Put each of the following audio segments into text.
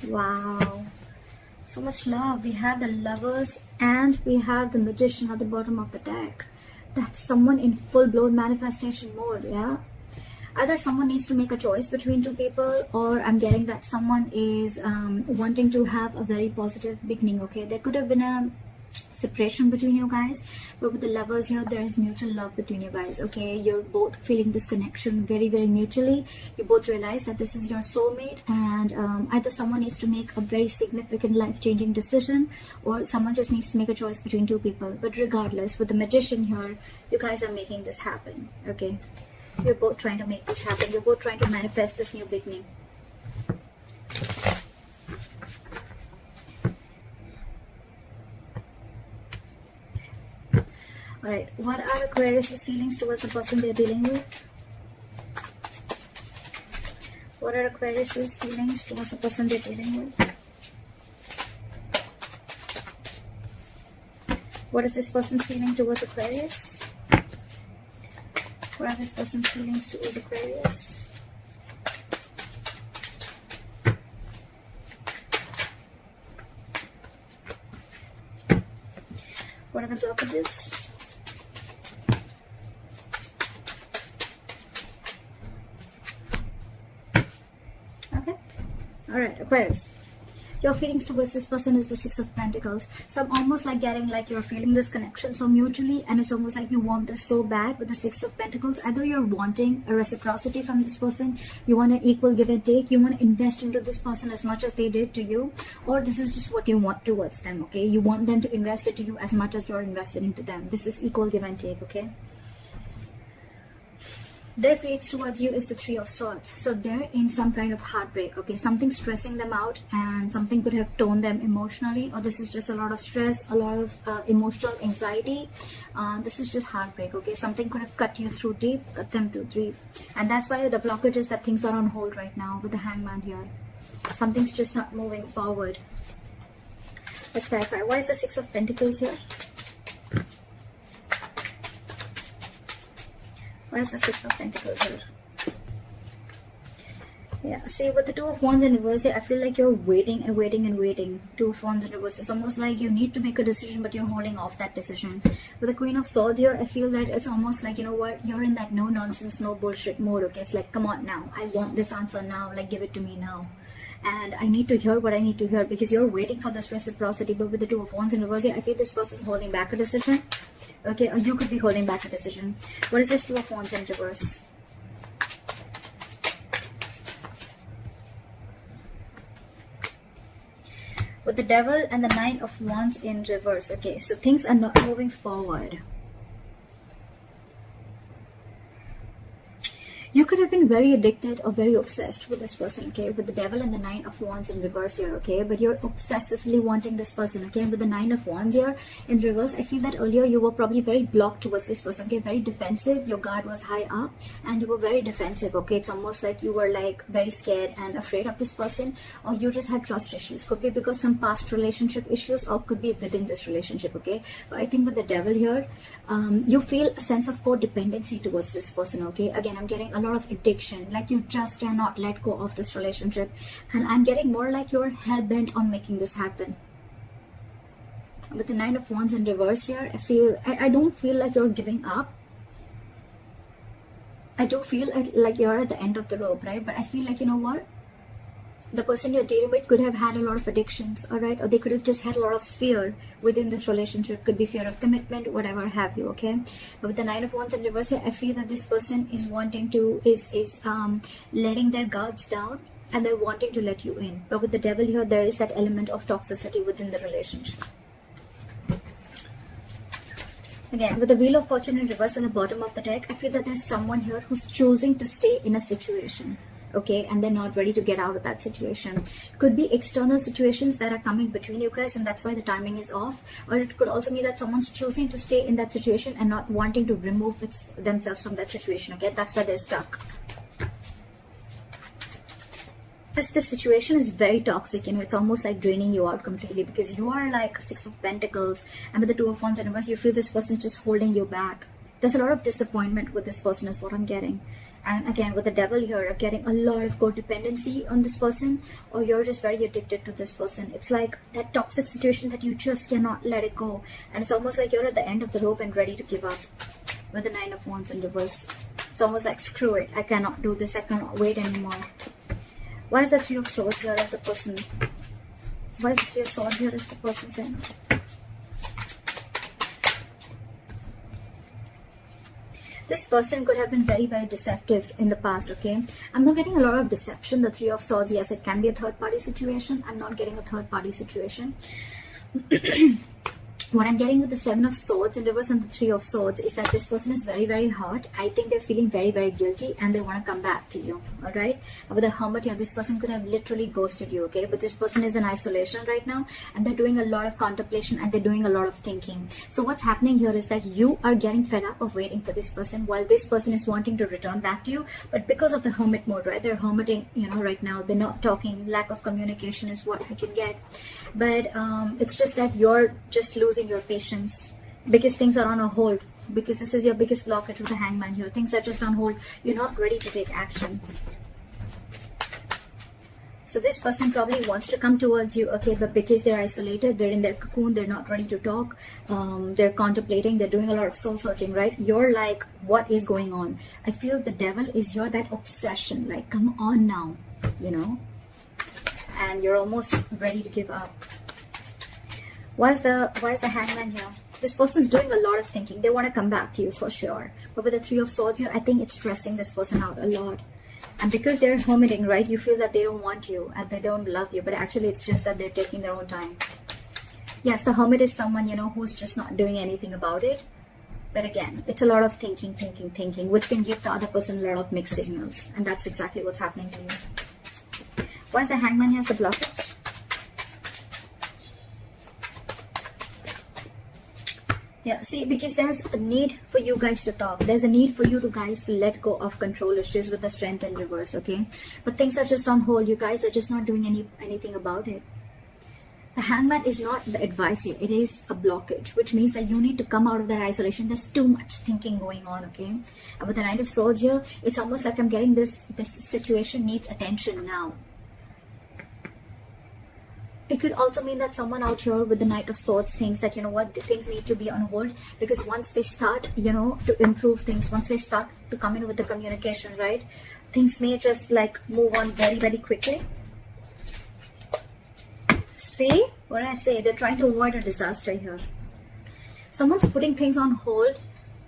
Wow. So much love. We have the Lovers and we have the Magician at the bottom of the deck. That's someone in full-blown manifestation mode, yeah? Either someone needs to make a choice between two people, or I'm getting that someone is wanting to have a very positive beginning, okay? There could have been a separation between you guys, but with the Lovers here, there is mutual love between you guys, okay? You're both feeling this connection very, very mutually. You both realize that this is your soulmate, and either someone needs to make a very significant life-changing decision, or someone just needs to make a choice between two people. But regardless, with the Magician here, you guys are making this happen, okay? You're both trying to make this happen. You're both trying to manifest this new beginning. Alright, what are Aquarius' feelings towards the person they're dealing with? What are Aquarius' feelings towards the person they're dealing with? What is this person's feeling towards Aquarius? What are this person's feelings towards Aquarius? What are the blockages? Okay. Alright, Aquarius. Your feelings towards this person is the Six of Pentacles. So I'm almost like getting like you're feeling this connection so mutually, and it's almost like you want this so bad with the Six of Pentacles. Either you're wanting a reciprocity from this person, you want an equal give and take, you want to invest into this person as much as they did to you, or this is just what you want towards them, okay? You want them to invest into you as much as you're invested into them. This is equal give and take, okay? Their feelings towards you is the Three of Swords. So they're in some kind of heartbreak, okay? Something stressing them out, and something could have torn them emotionally, or this is just a lot of stress, a lot of emotional anxiety. This is just heartbreak, okay? Something could have cut you through deep, cut them through deep. And that's why the blockage is that things are on hold right now with the Hangman here. Something's just not moving forward. Let's clarify. Why is the Six of Pentacles here? Why is the Six of Pentacles here? Yeah, see, with the Two of Wands in reverse here, I feel like you're waiting and waiting and waiting. Two of Wands in reverse. It's almost like you need to make a decision, but you're holding off that decision. With the Queen of Swords here, I feel that it's almost like, you know what, you're in that no nonsense, no bullshit mode, okay? It's like, come on now. I want this answer now. Like, give it to me now. And I need to hear what I need to hear, because you're waiting for this reciprocity. But with the Two of Wands in reverse here, I feel this person is holding back a decision. Okay, or you could be holding back a decision. What is this Two of Wands in reverse? With the Devil and the Nine of Wands in reverse. Okay, so things are not moving forward. You could have been very addicted or very obsessed with this person, okay? With the Devil and the Nine of Wands in reverse here, okay? But you're obsessively wanting this person, okay? And with the Nine of Wands here in reverse, I feel that earlier you were probably very blocked towards this person, okay? Very defensive. Your guard was high up and you were very defensive, okay? It's almost like you were like very scared and afraid of this person, or you just had trust issues. Could be because some past relationship issues, or could be within this relationship, okay? But I think with the Devil here, you feel a sense of codependency towards this person, okay? Again, I'm getting a lot of addiction, like you just cannot let go of this relationship, and I'm getting more like you're hell-bent on making this happen. With the Nine of Wands in reverse here, I don't feel like you're giving up. I do feel like you're at the end of the rope, right? But I feel like, you know what, the person you're dealing with could have had a lot of addictions, all right? Or they could have just had a lot of fear within this relationship. Could be fear of commitment, whatever have you, okay? But with the Nine of Wands in reverse here, I feel that this person is wanting to, is letting their guards down, and they're wanting to let you in. But with the Devil here, there is that element of toxicity within the relationship. Again, with the Wheel of Fortune in reverse at the bottom of the deck, I feel that there's someone here who's choosing to stay in a situation, okay, and they're not ready to get out of that situation. Could be external situations that are coming between you guys, and that's why the timing is off. Or it could also mean that someone's choosing to stay in that situation and not wanting to remove themselves from that situation, okay? That's why they're stuck. This situation is very toxic, you know. It's almost like draining you out completely, because you are like Six of Pentacles, and with the Two of Wands in reverse, you feel this person just holding you back. There's a lot of disappointment with this person is what I'm getting. And again, with the devil here, you're getting a lot of codependency on this person, or you're just very addicted to this person. It's like that toxic situation that you just cannot let it go. And it's almost like you're at the end of the rope and ready to give up. With the 9 of Wands in reverse. It's almost like, screw it, I cannot do this, I cannot wait anymore. Why is the 3 of Swords here as the person? Why is the 3 of Swords here as the person saying? This person could have been very, very deceptive in the past, okay? I'm not getting a lot of deception. The 3 of Swords, yes, it can be a third-party situation. I'm not getting a third-party situation. What I'm getting with the 7 of Swords in reverse and the 3 of Swords is that this person is very, very hurt. I think they're feeling very, very guilty and they want to come back to you, all right? With the Hermit here, this person could have literally ghosted you, okay? But this person is in isolation right now and they're doing a lot of contemplation and they're doing a lot of thinking. So what's happening here is that you are getting fed up of waiting for this person while this person is wanting to return back to you. But because of the Hermit mode, right? They're hermiting, you know, right now. They're not talking. Lack of communication is what I can get. But it's just that you're just losing your patience because things are on a hold, because this is your biggest blockage with the Hangman here. Things are just on hold. You're not ready to take action. So this person probably wants to come towards you, okay, but because they're isolated, they're in their cocoon, they're not ready to talk, they're contemplating, they're doing a lot of soul searching, right? You're like, what is going on? I feel the devil is your that obsession, like, come on now, you know, and you're almost ready to give up. Why is the Hangman here? This person's doing a lot of thinking. They want to come back to you for sure. But with the 3 of Swords here, I think it's stressing this person out a lot. And because they're hermiting, right, you feel that they don't want you and they don't love you. But actually, it's just that they're taking their own time. Yes, the Hermit is someone, you know, who's just not doing anything about it. But again, it's a lot of thinking, which can give the other person a lot of mixed signals. And that's exactly what's happening to you. Why is the Hangman here as the blockage? Yeah, see, because there's a need for you guys to talk. There's a need for you guys to let go of control issues with the Strength in reverse, okay? But things are just on hold. You guys are just not doing anything about it. The Hangman is not the advice here. It is a blockage, which means that you need to come out of that isolation. There's too much thinking going on, okay? And with the Knight of Swords here, it's almost like I'm getting this situation needs attention now. It could also mean that someone out here with the Knight of Swords thinks that, you know what, things need to be on hold, because once they start, you know, to improve things, once they start to come in with the communication, right, things may just like move on very, very quickly. See what I say? They're trying to avoid a disaster here. Someone's putting things on hold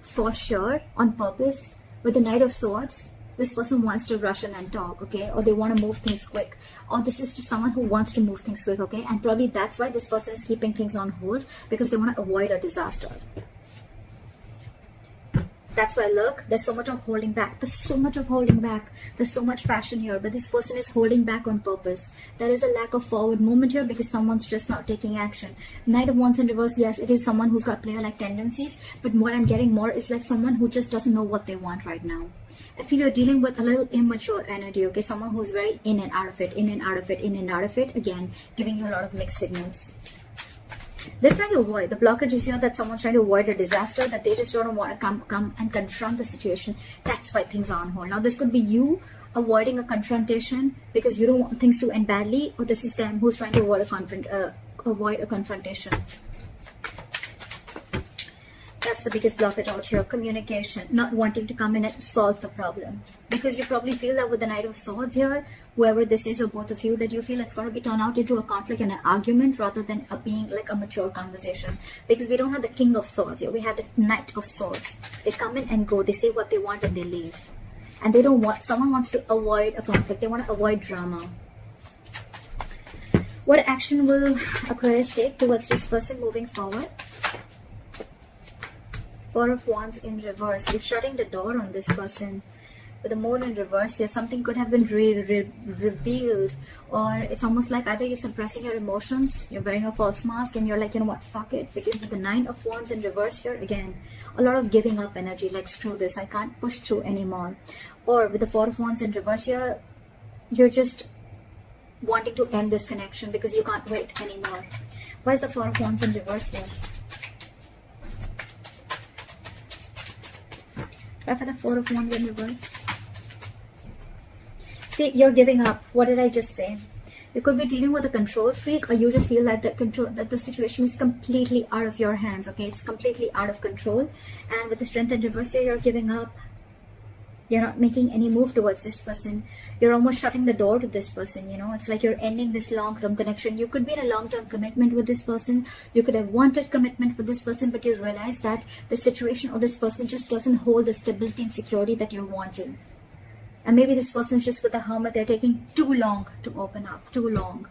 for sure, on purpose. With the Knight of Swords, this person wants to rush in and talk, okay? Or they want to move things quick. Or this is just someone who wants to move things quick, okay? And probably that's why this person is keeping things on hold, because they want to avoid a disaster. That's why, look, there's so much of holding back. There's so much of holding back. There's so much passion here, but this person is holding back on purpose. There is a lack of forward movement here because someone's just not taking action. Knight of Wands in reverse, yes, it is someone who's got player-like tendencies, but what I'm getting more is like someone who just doesn't know what they want right now. I feel you're dealing with a little immature energy, okay? Someone who's very in and out of it, in and out of it, in and out of it. Again, giving you a lot of mixed signals. They're trying to avoid. The blockage is here that someone's trying to avoid a disaster, that they just don't want to come and confront the situation. That's why things are on hold. Now, this could be you avoiding a confrontation because you don't want things to end badly, or this is them who's trying to avoid a confrontation. That's the biggest blockage out here. Communication. Not wanting to come in and solve the problem. Because you probably feel that with the Knight of Swords here, whoever this is or both of you, that you feel it's going to be turned out into a conflict and an argument rather than being like a mature conversation. Because we don't have the King of Swords here. We have the Knight of Swords. They come in and go. They say what they want and they leave. And they don't want, someone wants to avoid a conflict. They want to avoid drama. What action will Aquarius take towards this person moving forward? Four of Wands in reverse. You're shutting the door on this person. With the Moon in reverse here, something could have been revealed, or it's almost like either you're suppressing your emotions, you're wearing a false mask, and you're like, you know what, fuck it. Because with the Nine of Wands in reverse here, again, a lot of giving up energy, like screw this, I can't push through anymore. Or with the Four of Wands in reverse here, you're just wanting to end this connection because you can't wait anymore. Why is the Four of Wands in reverse here? Try for the Four of Wands in reverse. See, you're giving up. What did I just say? You could be dealing with a control freak, or you just feel that the situation is completely out of your hands. Okay, it's completely out of control. And with the Strength in reverse here, you're giving up. You're not making any move towards this person. You're almost shutting the door to this person. You know, it's like you're ending this long-term connection. You could be in a long-term commitment with this person. You could have wanted commitment with this person, but you realize that the situation or this person just doesn't hold the stability and security that you're wanting. And maybe this person's just with the Hermit. They're taking too long to open up. Too long.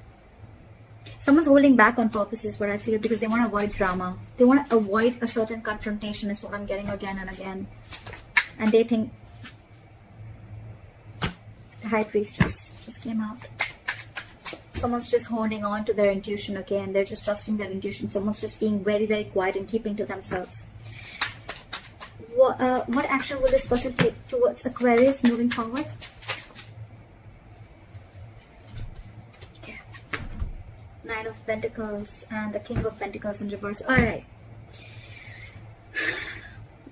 Someone's holding back on purpose is what I feel, because they want to avoid drama. They want to avoid a certain confrontation is what I'm getting again and again. And they think... The High Priestess just came out. Someone's just holding on to their intuition, okay? And they're just trusting their intuition. Someone's just being very, very quiet and keeping to themselves. What action will this person take towards Aquarius moving forward? Okay. Nine of Pentacles and the King of Pentacles in reverse. Alright.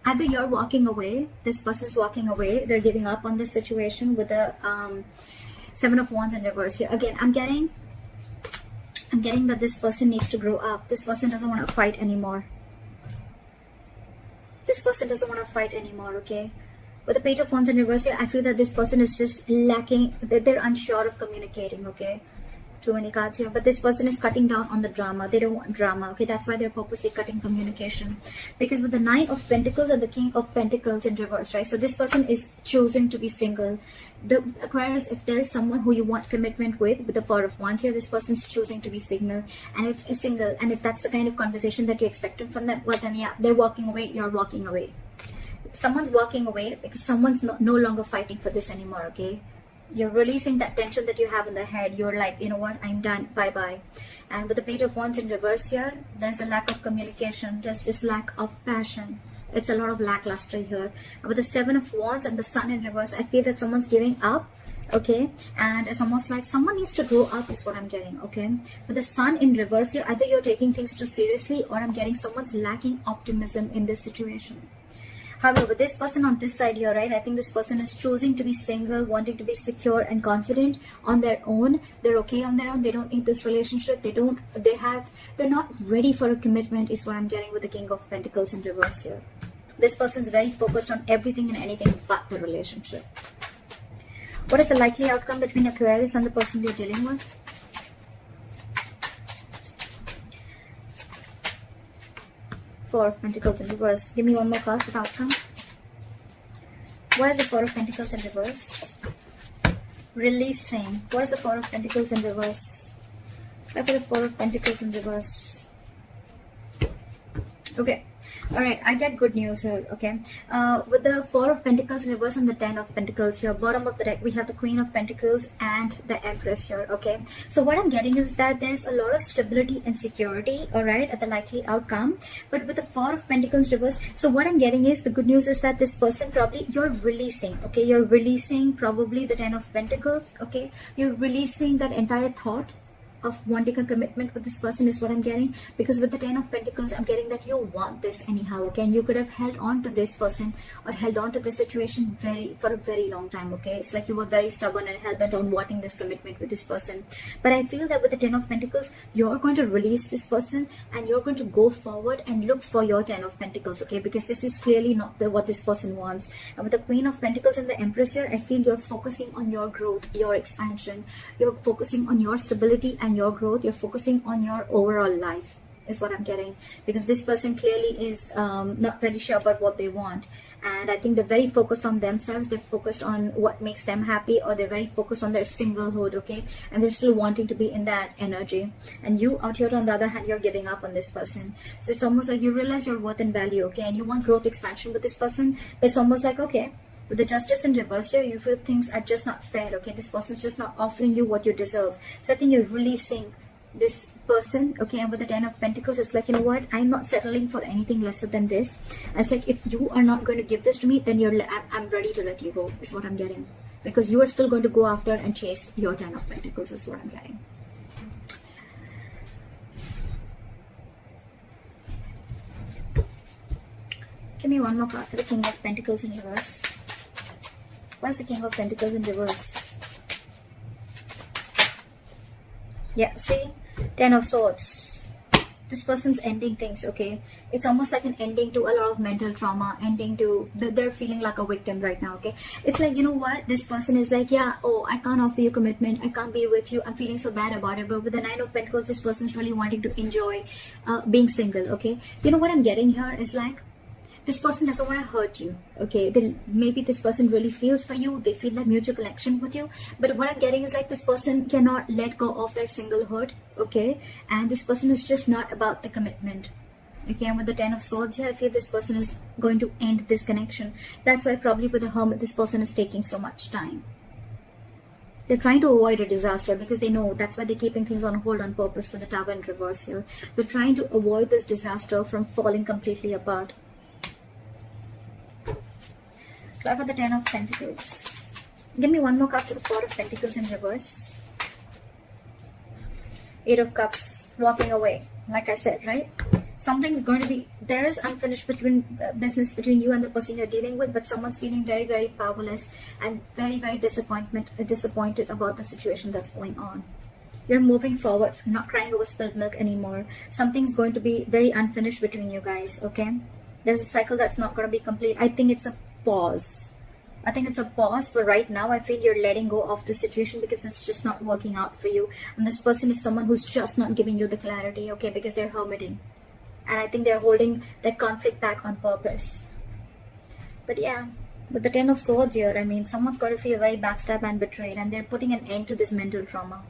Either you're walking away, this person's walking away, they're giving up on this situation with the Seven of Wands in reverse here. Again, I'm getting that this person needs to grow up. This person doesn't want to fight anymore. This person doesn't want to fight anymore, okay? With the Page of Wands in reverse here, I feel that this person is just lacking, that they're unsure of communicating, okay? Too many cards here. But this person is cutting down on the drama. They don't want drama, okay? That's why they're purposely cutting communication. Because with the Nine of Pentacles and the King of Pentacles in reverse, right? So this person is choosing to be single. The Aquarius, if there is someone who you want commitment with the Four of Wands here, this person's choosing to be single. And if that's the kind of conversation that you're expecting from them, well then yeah, they're walking away, you're walking away. Someone's walking away because someone's no longer fighting for this anymore, okay? You're releasing that tension that you have in the head. You're like, you know what, I'm done, bye-bye. And with the Page of Wands in reverse here, there's a lack of communication, just this lack of passion. It's a lot of lackluster here. With the Seven of Wands and the Sun in reverse, I feel that someone's giving up, okay? And it's almost like someone needs to grow up is what I'm getting, okay? With the Sun in reverse here, either you're taking things too seriously, or I'm getting someone's lacking optimism in this situation. However, this person on this side here, right, I think this person is choosing to be single, wanting to be secure and confident on their own. They're okay on their own. They don't need this relationship. They're not ready for a commitment is what I'm getting with the King of Pentacles in reverse here. This person's very focused on everything and anything but the relationship. What is the likely outcome between Aquarius and the person they're dealing with? Four of Pentacles in reverse. Give me one more card for the outcome. What is the Four of Pentacles in reverse? Releasing. What is the Four of Pentacles in reverse? Why for the Four of Pentacles in reverse? Okay. Alright, I get good news here, okay? With the Four of Pentacles in reverse and the Ten of Pentacles here, bottom of the deck, we have the Queen of Pentacles and the Empress here, okay? So what I'm getting is that there's a lot of stability and security, alright, at the likely outcome. But with the Four of Pentacles reverse, so what I'm getting is, the good news is that this person probably, you're releasing, okay? You're releasing probably the Ten of Pentacles, okay? You're releasing that entire thought of wanting a commitment with this person is what I'm getting, because with the Ten of Pentacles I'm getting that you want this anyhow, okay? And you could have held on to this person or held on to this situation for a very long time, okay? It's like you were very stubborn and hell-bent on wanting this commitment with this person. But I feel that with the Ten of Pentacles, you're going to release this person and you're going to go forward and look for your Ten of Pentacles, okay? Because this is clearly not what this person wants. And with the Queen of Pentacles and the Empress here, I feel you're focusing on your growth, your expansion, you're focusing on your stability and your growth. You're focusing on your overall life is what I'm getting, because this person clearly is not very sure about what they want, and I think they're very focused on themselves. They're focused on what makes them happy, or they're very focused on their singlehood, okay? And they're still wanting to be in that energy. And you out here on the other hand, you're giving up on this person. So it's almost like you realize your worth and value, okay? And you want growth, expansion with this person. It's almost like, okay, with the Justice in reverse here, you feel things are just not fair, okay? This person is just not offering you what you deserve. So I think you're releasing this person, okay? And with the Ten of Pentacles, it's like, you know what, I'm not settling for anything lesser than this. It's like, if you are not going to give this to me, then I'm ready to let you go, is what I'm getting. Because you are still going to go after and chase your Ten of Pentacles, is what I'm getting. Give me one more card for the King of Pentacles in reverse. What's the King of Pentacles in reverse? Yeah, see, 10 of Swords. This person's ending things, okay? It's almost like an ending to a lot of mental trauma, ending to, they're feeling like a victim right now, okay? It's like, you know what? This person is like, yeah, oh, I can't offer you commitment. I can't be with you. I'm feeling so bad about it. But with the 9 of Pentacles, this person's really wanting to enjoy being single, okay? You know what I'm getting here is like, this person doesn't want to hurt you, okay? Maybe this person really feels for you. They feel that mutual connection with you. But what I'm getting is like this person cannot let go of their singlehood, okay? And this person is just not about the commitment, okay? And with the 10 of Swords here, I feel this person is going to end this connection. That's why probably with the Hermit, this person is taking so much time. They're trying to avoid a disaster because they know that's why they're keeping things on hold on purpose with the Tower in reverse here. They're trying to avoid this disaster from falling completely apart. Card for the 10 of Pentacles. Give me one more card for the 4 of Pentacles in reverse. 8 of Cups. Walking away. Like I said, right? Something's going to be... There is unfinished business between you and the person you're dealing with, but someone's feeling very, very powerless and very, very disappointed about the situation that's going on. You're moving forward, not crying over spilled milk anymore. Something's going to be very unfinished between you guys, okay? There's a cycle that's not going to be complete. I think it's a pause. I think it's a pause for right now. I feel you're letting go of the situation because it's just not working out for you. And this person is someone who's just not giving you the clarity, okay? Because they're hermiting. And I think they're holding that conflict back on purpose. But yeah, with the 10 of Swords here, I mean, someone's got to feel very backstabbed and betrayed. And they're putting an end to this mental trauma.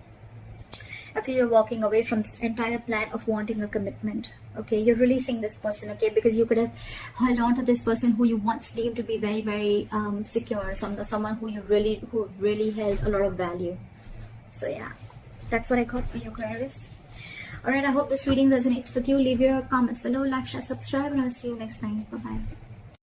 I feel you're walking away from this entire plan of wanting a commitment. Okay, you're releasing this person, okay, because you could have held on to this person who you once deemed to be very, very secure, someone who really held a lot of value. So yeah, that's what I got for you, Aquarius. Alright, I hope this reading resonates with you. Leave your comments below, like, share, subscribe, and I'll see you next time. Bye-bye.